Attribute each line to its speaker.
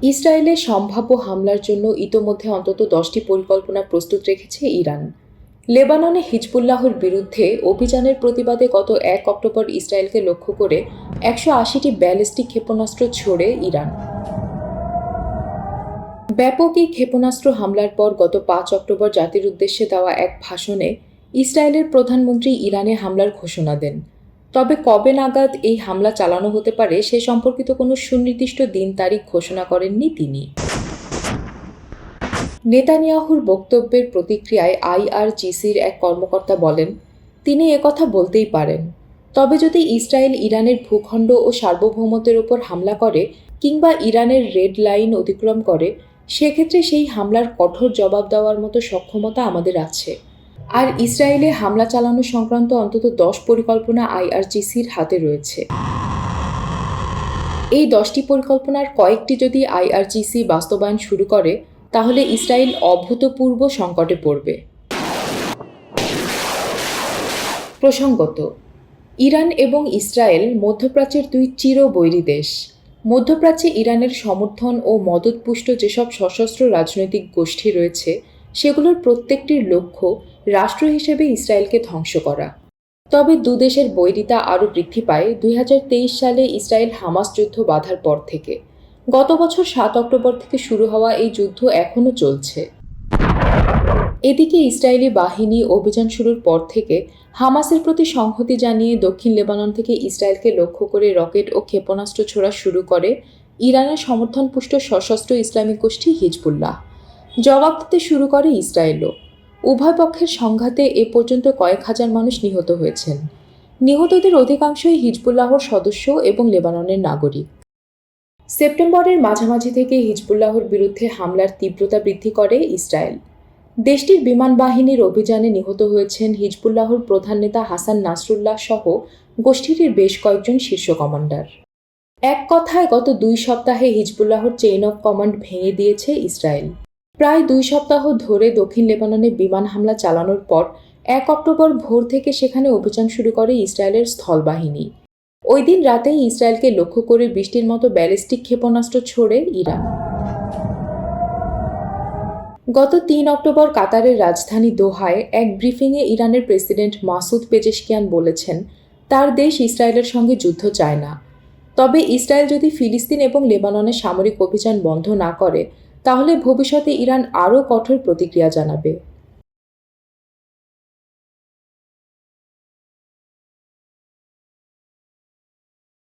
Speaker 1: ইসরায়েলে সম্ভাব্য হামলার জন্য ইতোমধ্যে অন্তত 10টি পরিকল্পনা প্রস্তুত রেখেছে ইরান। লেবাননে হিজবুল্লাহর বিরুদ্ধে অভিযানের প্রতিবাদে গত 1 অক্টোবর ইসরায়েলকে লক্ষ্য করে 180টি ব্যালিস্টিক ক্ষেপণাস্ত্র ছোড়ে ইরান। ব্যাপক এই ক্ষেপণাস্ত্র হামলার পর গত 5 অক্টোবর জাতির উদ্দেশ্যে দেওয়া এক ভাষণে ইসরায়েলের প্রধানমন্ত্রী ইরানে হামলার ঘোষণা দেন। তবে কবে নাগাদ এই হামলা চালানো হতে পারে সে সম্পর্কিত কোনো সুনির্দিষ্ট দিন তারিখ ঘোষণা করেননি তিনি। নেতানিয়াহুর বক্তব্যের প্রতিক্রিয়ায় আইআরজিসির এক কর্মকর্তা বলেন, তিনি একথা বলতেই পারেন, তবে যদি ইসরায়েল ইরানের ভূখণ্ড ও সার্বভৌমত্বের ওপর হামলা করে কিংবা ইরানের রেড লাইন অতিক্রম করে, সেক্ষেত্রে সেই হামলার কঠোর জবাব দেওয়ার মতো সক্ষমতা আমাদের আছে। আর ইসরায়েলে হামলা চালানো সংক্রান্ত অন্তত 10 পরিকল্পনা আইআরজিসির হাতে রয়েছে। এই 10টি পরিকল্পনার কয়েকটি যদি আইআরজিসি বাস্তবায়ন শুরু করে, তাহলে ইসরায়েল অভূতপূর্ব সংকটে পড়বে। প্রসঙ্গত, ইরান এবং ইসরায়েল মধ্যপ্রাচ্যের দুই চিরবৈরী দেশ। মধ্যপ্রাচ্যে ইরানের সমর্থন ও মদতপুষ্ট যেসব সশস্ত্র রাজনৈতিক গোষ্ঠী রয়েছে, সেগুলোর প্রত্যেকটির লক্ষ্য রাষ্ট্র হিসেবে ইসরায়েলকে ধ্বংস করা। তবে দুদেশের বৈরিতা আরও বৃদ্ধি পায় 2023 সালে ইসরায়েল হামাস যুদ্ধ বাধার পর থেকে। গত বছর 7 অক্টোবর থেকে শুরু হওয়া এই যুদ্ধ এখনও চলছে। এদিকে ইসরায়েলি বাহিনী অভিযান শুরুর পর থেকে হামাসের প্রতি সংহতি জানিয়ে দক্ষিণ লেবানন থেকে ইসরায়েলকে লক্ষ্য করে রকেট ও ক্ষেপণাস্ত্র ছোড়া শুরু করে ইরানের সমর্থনপুষ্ট সশস্ত্র ইসলামিক গোষ্ঠী হিজবুল্লাহ। জবাব দিতে শুরু করে ইসরায়েলও। উভয় পক্ষের সংঘাতে এ পর্যন্ত কয়েক হাজার মানুষ নিহত হয়েছেন। নিহতদের অধিকাংশই হিজবুল্লাহর সদস্য এবং লেবাননের নাগরিক। সেপ্টেম্বরের মাঝামাঝি থেকে হিজবুল্লাহর বিরুদ্ধে হামলার তীব্রতা বৃদ্ধি করে ইসরায়েল। দেশটির বিমান বাহিনীর অভিযানে নিহত হয়েছেন হিজবুল্লাহর প্রধান নেতা হাসান নাসরুল্লাহ সহ গোষ্ঠীটির বেশ কয়েকজন শীর্ষ কমান্ডার। এক কথায় গত 2 সপ্তাহে হিজবুল্লাহর চেইন অফ কমান্ড ভেঙে দিয়েছে ইসরায়েল। প্রায় 2 সপ্তাহ ধরে দক্ষিণ লেবাননে বিমান হামলা চালানোর পর 1 অক্টোবর ভোর থেকে সেখানে অভিযান শুরু করে ইসরায়েলের স্থলবাহিনী। ওই দিন রাতেই ইসরায়েলকে লক্ষ্য করে বৃষ্টির মতো ব্যালিস্টিক ক্ষেপণাস্ত্র ছোড়ে ইরান। গত 3 অক্টোবর কাতারের রাজধানী দোহায় এক ব্রিফিংয়ে ইরানের প্রেসিডেন্ট মাসুদ পেজেশকিয়ান বলেছেন, তার দেশ ইসরায়েলের সঙ্গে যুদ্ধ চায় না। তবে ইসরায়েল যদি ফিলিস্তিন এবং লেবাননে সামরিক অভিযান বন্ধ না করে, তাহলে ভবিষ্যতে ইরান আরও কঠোর প্রতিক্রিয়া জানাবে।